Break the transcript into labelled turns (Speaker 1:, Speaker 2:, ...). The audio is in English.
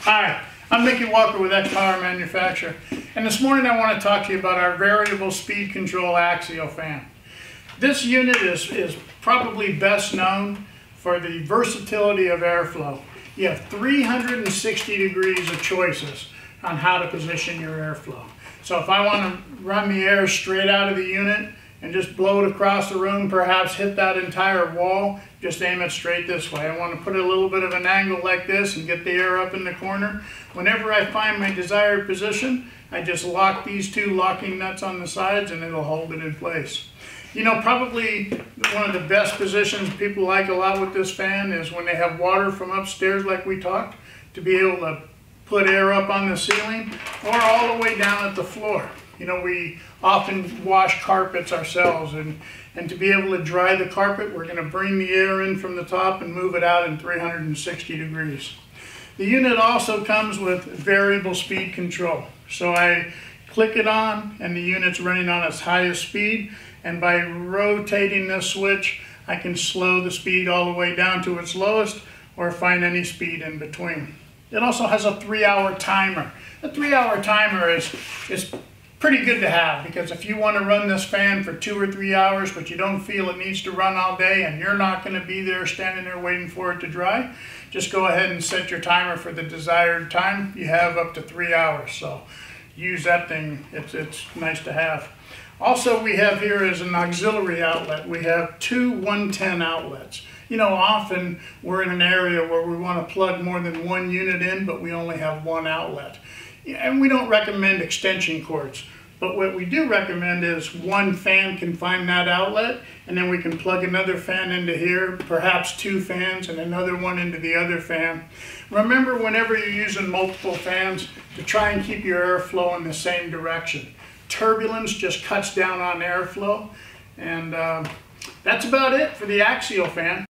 Speaker 1: Hi, I'm Mickey Walker with XPOWER Manufacturer, and this morning I want to talk to you about our variable speed control axial fan. This unit is probably best known for the versatility of airflow. You have 360 degrees of choices on how to position your airflow. So if I want to run the air straight out of the unit and just blow it across the room, perhaps hit that entire wall, just aim it straight this way. I want to put a little bit of an angle like this and get the air up in the corner. Whenever I find my desired position, I just lock these two locking nuts on the sides and it'll hold it in place. You know, probably one of the best positions people like a lot with this fan is when they have water from upstairs like we talked, to be able to put air up on the ceiling or all the way down at the floor. You know, we often wash carpets ourselves, and to be able to dry the carpet, we're going to bring the air in from the top and move it out in 360 degrees. The unit also comes with variable speed control. So I click it on and the unit's running on its highest speed, and by rotating this switch, I can slow the speed all the way down to its lowest or find any speed in between. It also has a 3-hour timer. The 3-hour timer is pretty good to have, because if you want to run this fan for 2 or 3 hours but you don't feel it needs to run all day and you're not going to be there standing there waiting for it to dry, just go ahead and set your timer for the desired time. You have up to 3 hours, so use that thing. It's nice to have. Also, we have here is an auxiliary outlet. We have two 110 outlets. You know, often we're in an area where we want to plug more than one unit in, but we only have one outlet. And we don't recommend extension cords, but what we do recommend is one fan can find that outlet, and then we can plug another fan into here, perhaps two fans, and another one into the other fan. Remember, whenever you're using multiple fans, to try and keep your airflow in the same direction. Turbulence just cuts down on airflow, and that's about it for the axial fan.